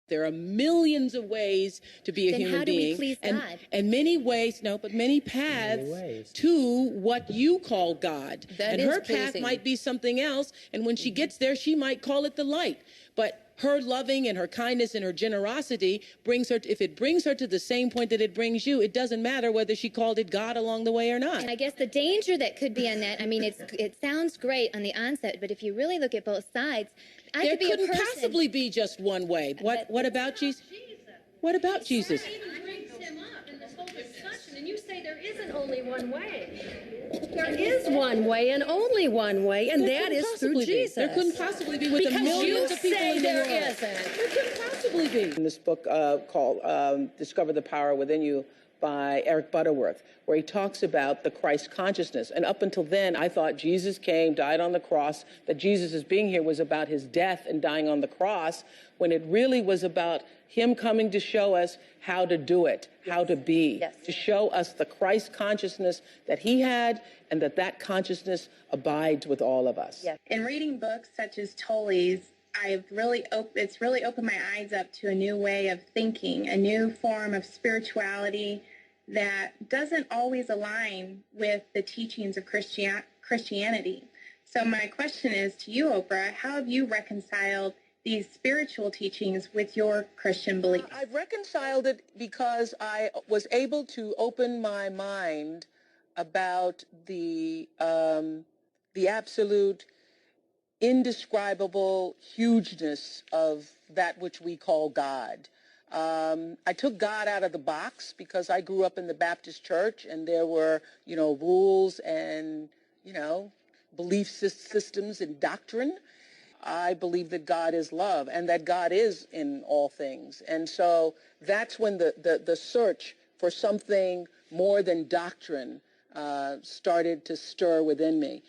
There are millions of ways to be a human being. Then how do we please God? And many ways, but many paths to what you call God. That and is her path pleasing. might be something else, and when she gets there, she might call it the light. But her loving and her kindness and her generosity brings her, if it brings her to the same point that it brings you, it doesn't matter whether she called it God along the way or not. And I guess the danger that could be on that, I mean, it sounds great on the onset, but if you really look at both sides, there couldn't possibly be just one way. What about Jesus? What about Jesus? Even brings him up in this whole discussion, and you say there isn't only one way. There is one way and only one way, and that is through Jesus. There couldn't possibly be with the millions of people in the world. There isn't. There couldn't possibly be. In this book called Discover the Power Within You by Eric Butterworth, where he talks about the Christ consciousness. And up until then, I thought Jesus came, died on the cross, that Jesus' being here was about his death and dying on the cross, when it really was about him coming to show us how to do it, how to be, to show us the Christ consciousness that he had, and that consciousness abides with all of us. In reading books such as Tully's, it's really opened my eyes up to a new way of thinking, a new form of spirituality that doesn't always align with the teachings of Christianity. So my question is to you, Oprah, how have you reconciled these spiritual teachings with your Christian beliefs? I've reconciled it because I was able to open my mind about the absolute indescribable hugeness of that which we call God. I took God out of the box because I grew up in the Baptist church, and there were, rules and, belief systems and doctrine. I believe that God is love and that God is in all things. And so that's when the search for something more than doctrine started to stir within me.